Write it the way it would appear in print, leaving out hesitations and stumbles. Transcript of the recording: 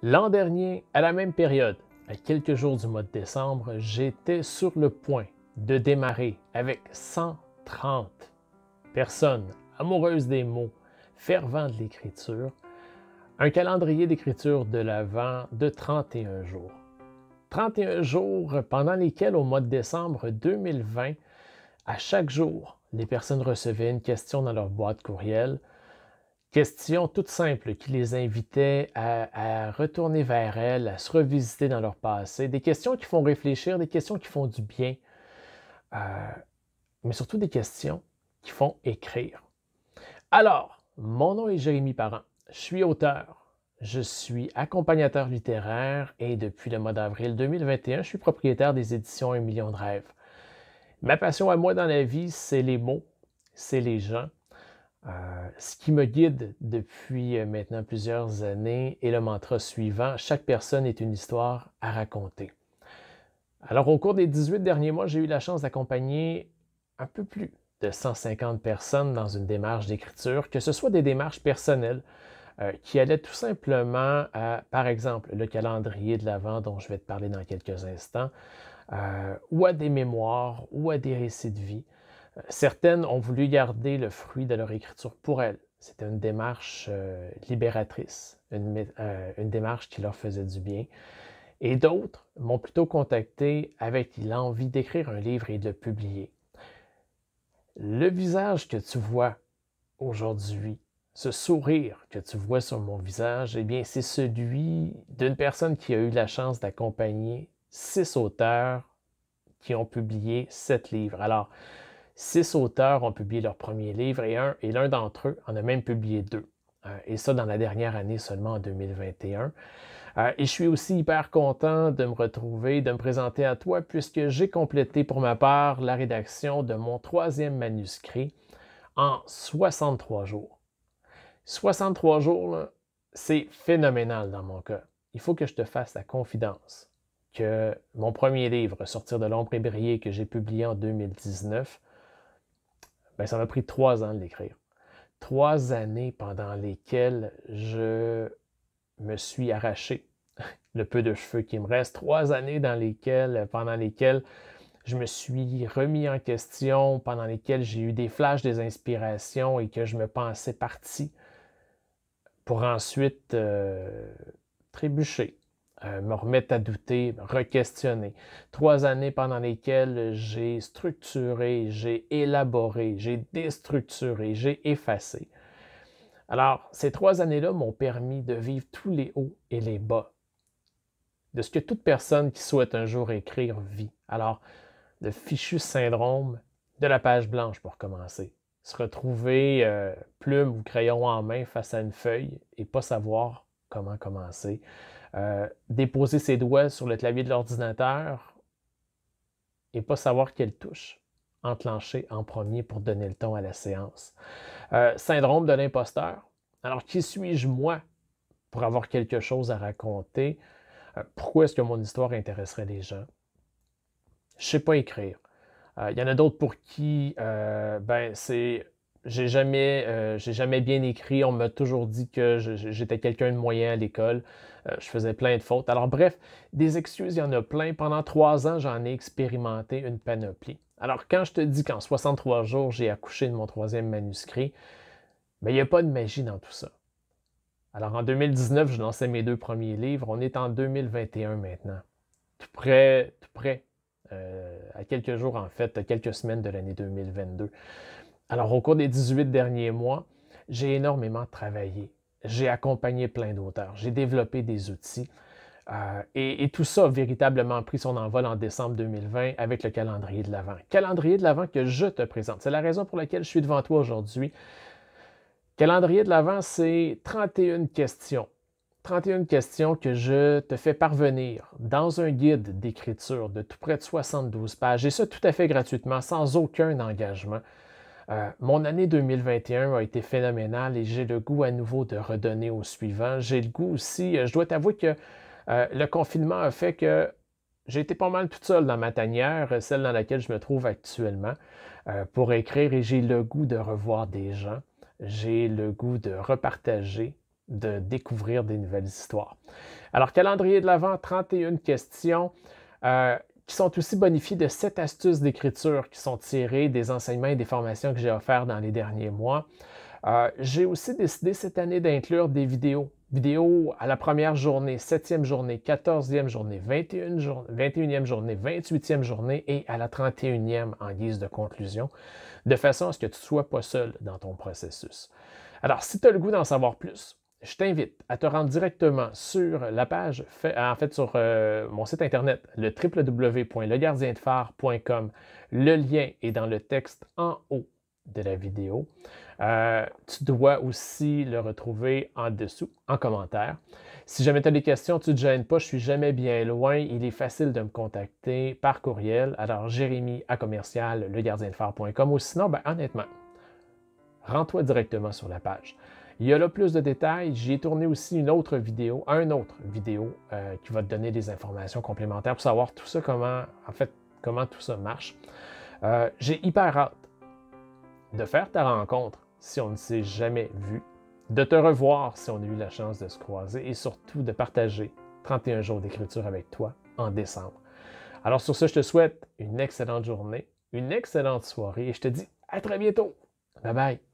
L'an dernier, à la même période, à quelques jours du mois de décembre, j'étais sur le point de démarrer avec 130 personnes amoureuses des mots, fervents de l'écriture, un calendrier d'écriture de l'Avent de 31 jours. 31 jours pendant lesquels, au mois de décembre 2020, à chaque jour, les personnes recevaient une question dans leur boîte courriel. Question toute simple qui les invitait à retourner vers elles, à se revisiter dans leur passé. Des questions qui font réfléchir, des questions qui font du bien, euh, mais surtout des questions qui font écrire. Alors, mon nom est Jérémy Parent. Je suis auteur, je suis accompagnateur littéraire et depuis le mois d'avril 2021, je suis propriétaire des éditions 1 million de rêves. Ma passion à moi dans la vie, c'est les mots, c'est les gens. Ce qui me guide depuis maintenant plusieurs années est le mantra suivant: chaque personne est une histoire à raconter. Alors, au cours des 18 derniers mois, j'ai eu la chance d'accompagner un peu plus de 150 personnes dans une démarche d'écriture, que ce soit des démarches personnelles qui allaient tout simplement à, par exemple, le calendrier de l'Avent dont je vais te parler dans quelques instants, ou à des mémoires, ou à des récits de vie. Certaines ont voulu garder le fruit de leur écriture pour elles. C'était une démarche libératrice, une démarche qui leur faisait du bien. Et d'autres m'ont plutôt contacté avec l'envie d'écrire un livre et de le publier. Le visage que tu vois aujourd'hui, ce sourire que tu vois sur mon visage, eh bien, c'est celui d'une personne qui a eu la chance d'accompagner 6 auteurs qui ont publié 7 livres. Alors, 6 auteurs ont publié leur premier livre et l'un d'entre eux en a même publié 2. Et ça dans la dernière année seulement, en 2021. Et je suis aussi hyper content de me retrouver, de me présenter à toi, puisque j'ai complété pour ma part la rédaction de mon 3e manuscrit en 63 jours. 63 jours, c'est phénoménal dans mon cas. Il faut que je te fasse la confidence que mon premier livre, Sortir de l'ombre et briller, que j'ai publié en 2019, ben, ça m'a pris 3 ans de l'écrire. 3 années pendant lesquelles je me suis arraché le peu de cheveux qui me reste. 3 années pendant lesquelles je me suis remis en question, pendant lesquelles j'ai eu des flashs, des inspirations et que je me pensais parti pour ensuite trébucher, me remettre à douter, me re-questionner. 3 années pendant lesquelles j'ai structuré, j'ai élaboré, j'ai déstructuré, j'ai effacé. Alors, ces 3 années-là m'ont permis de vivre tous les hauts et les bas de ce que toute personne qui souhaite un jour écrire vit. Alors, le fichu syndrome de la page blanche pour commencer. Se retrouver plume ou crayon en main face à une feuille et pas savoir comment commencer. Déposer ses doigts sur le clavier de l'ordinateur et pas savoir quelle touche enclencher en premier pour donner le ton à la séance. Syndrome de l'imposteur. Alors, qui suis-je moi pour avoir quelque chose à raconter? Pourquoi est-ce que mon histoire intéresserait les gens? Je ne sais pas écrire. Il y en a d'autres pour qui, j'ai jamais bien écrit. On m'a toujours dit que j'étais quelqu'un de moyen à l'école. Je faisais plein de fautes. Alors bref, des excuses, il y en a plein. Pendant 3 ans, j'en ai expérimenté une panoplie. Alors quand je te dis qu'en 63 jours, j'ai accouché de mon 3e manuscrit, il n'y a pas de magie dans tout ça. Alors en 2019, je lançais mes 2 premiers livres. On est en 2021 maintenant. Tout près, à quelques jours en fait, à quelques semaines de l'année 2022. Alors au cours des 18 derniers mois, j'ai énormément travaillé. J'ai accompagné plein d'auteurs. J'ai développé des outils. Et tout ça a véritablement pris son envol en décembre 2020 avec le calendrier de l'Avent. Calendrier de l'Avent que je te présente. C'est la raison pour laquelle je suis devant toi aujourd'hui. Calendrier de l'Avent, c'est 31 questions. 31 questions que je te fais parvenir dans un guide d'écriture de tout près de 72 pages, et ça tout à fait gratuitement, sans aucun engagement. Mon année 2021 a été phénoménale et j'ai le goût à nouveau de redonner au suivant. J'ai le goût aussi, je dois t'avouer que le confinement a fait que j'ai été pas mal toute seule dans ma tanière, celle dans laquelle je me trouve actuellement, pour écrire, et j'ai le goût de revoir des gens. J'ai le goût de repartager de découvrir des nouvelles histoires. Alors, calendrier de l'Avent, 31 questions qui sont aussi bonifiées de 7 astuces d'écriture qui sont tirées des enseignements et des formations que j'ai offerts dans les derniers mois. J'ai aussi décidé cette année d'inclure des vidéos. Vidéos à la première journée, 7e journée, 14e journée, 21e journée, 28e journée et à la 31e en guise de conclusion, de façon à ce que tu ne sois pas seul dans ton processus. Alors, si tu as le goût d'en savoir plus, je t'invite à te rendre directement sur la page, sur mon site internet, le www.legardiendephare.com. Le lien est dans le texte en haut de la vidéo. Tu dois aussi le retrouver en dessous, en commentaire. Si jamais tu as des questions, tu ne te gênes pas, je ne suis jamais bien loin. Il est facile de me contacter par courriel. Alors, jérémy@legardiendephare.com ou sinon, honnêtement, rends-toi directement sur la page. Il y a là plus de détails. J'y ai tourné aussi un autre vidéo qui va te donner des informations complémentaires pour savoir tout ça, comment tout ça marche. J'ai hyper hâte de faire ta rencontre si on ne s'est jamais vu, de te revoir si on a eu la chance de se croiser et surtout de partager 31 jours d'écriture avec toi en décembre. Alors sur ce, je te souhaite une excellente journée, une excellente soirée et je te dis à très bientôt. Bye bye!